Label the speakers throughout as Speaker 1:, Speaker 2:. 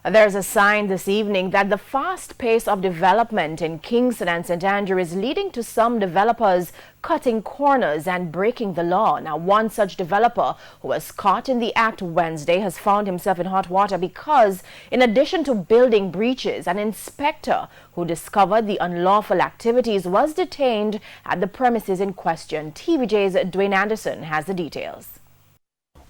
Speaker 1: There's a sign this evening that the fast pace of development in Kingston and St. Andrew is leading to some developers cutting corners and breaking the law. Now, one such developer who was caught in the act Wednesday has found himself in hot water because, in addition to building breaches, an inspector who discovered the unlawful activities was detained at the premises in question. TVJ's Dwayne Anderson has the details.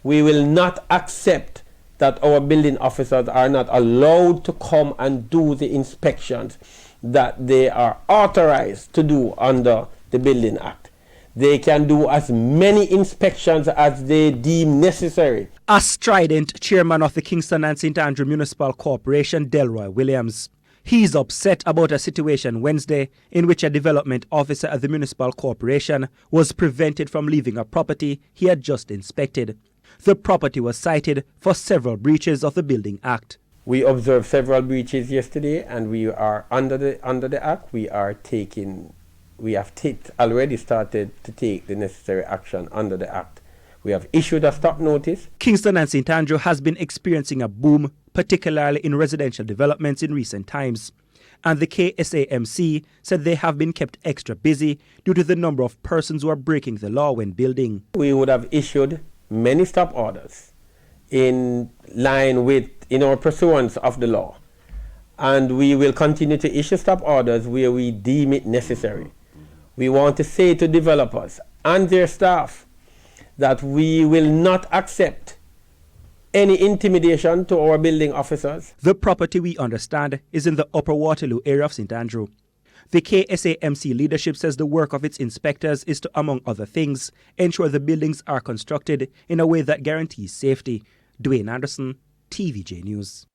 Speaker 2: We will not accept that our building officers are not allowed to come and do the inspections that they are authorized to do under the Building Act. They can do as many inspections as they deem necessary.
Speaker 3: A strident chairman of the Kingston and St. Andrew Municipal Corporation, Delroy Williams. He's upset about a situation Wednesday in which a development officer at the municipal corporation was prevented from leaving a property he had just inspected. The property was cited for several breaches of the Building Act.
Speaker 2: We observed several breaches yesterday, and we are under the Act. We have already started to take the necessary action under the Act. We have issued a stop notice.
Speaker 3: Kingston and St. Andrew has been experiencing a boom, particularly in residential developments in recent times. And the KSAMC said they have been kept extra busy due to the number of persons who are breaking the law when building.
Speaker 2: We would have issued many stop orders in line with our pursuance of the law. And we will continue to issue stop orders where we deem it necessary. We want to say to developers and their staff that we will not accept any intimidation to our building officers.
Speaker 3: The property, we understand, is in the Upper Waterloo area of St. Andrew. The KSAMC leadership says the work of its inspectors is to, among other things, ensure the buildings are constructed in a way that guarantees safety. Dwayne Anderson, TVJ News.